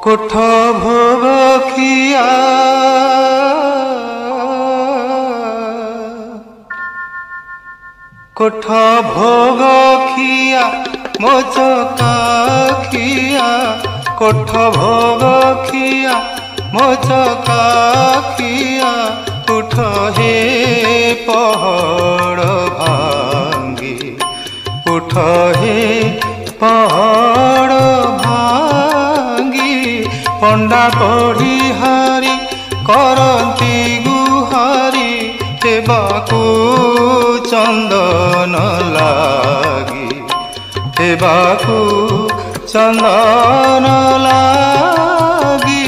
कोठ भोग खिया कोठ भोग खिया मोचका खिया कोठ भोग खिया मोचका खिया उठ हे पहाड़ भांगी उठ हे पहाड़ पंडा पढ़ी हारी करती गुहारी हेबाकू चंदन लागी हेबाकू चंदन लागी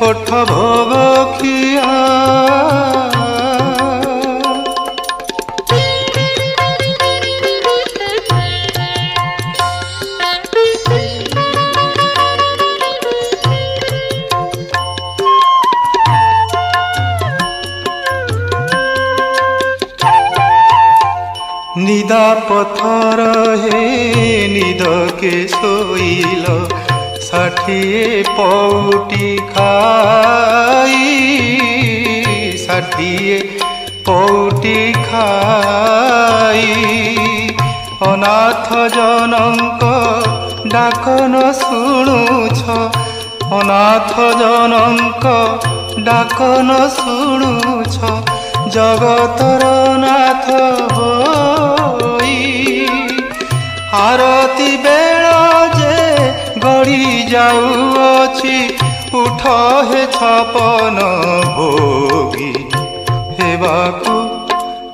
कोठ भोग खिया निदा पथर हे निद के सोइल 60 पौटी खाई 60 पौटी खाई अनाथ जनक डाक न शुणुछ अनाथ जनक डाक न शुणुछ जगतर नाथ होई आरती बेल जे गड़ी जाऊँची उठ हे छपन भोगी हेबाकू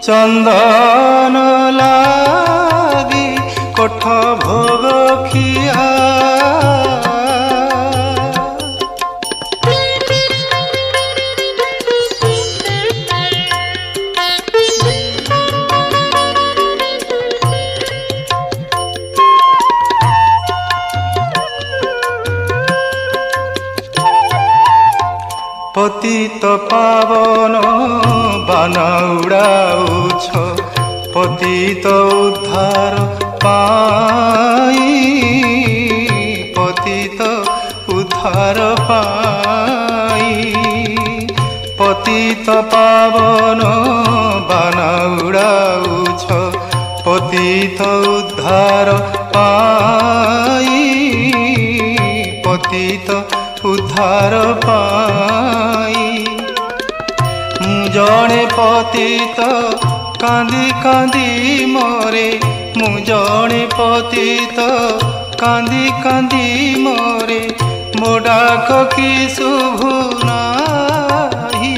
चंदन लागी कोठ भोग खिया पतित पावन बाना उड़ाउछ पतित उद्धार पाई पतित उद्धार पाई पतित पावन बाना उड़ाउछ पतित उद्धार पाई पतित उद्धार पाई जड़े पतित कांदी कांदी मरे जड़े पतित कांदी कांदी मरे मो डाक कि शुभु नाही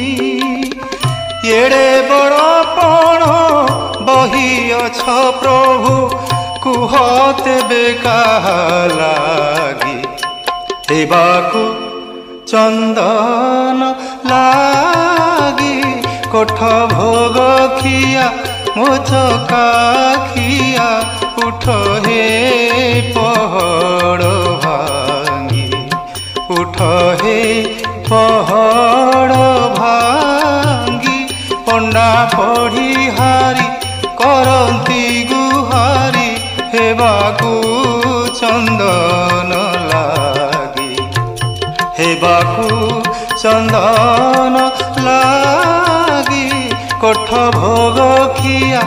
एड़े बड़ पण बही अछ प्रभु कुह तेबे काहा लागी हेबाकू चंदन लागी कोठ भोग खिया मोचका खिया उठ हे पहाड़ भांगी उठ हे पहाड़ भांगी पंडा पढ़ी हारी करती गुहारी हेबाकू चंदन लागी हेबाकू चंदन लागी कोठ भोग खिया।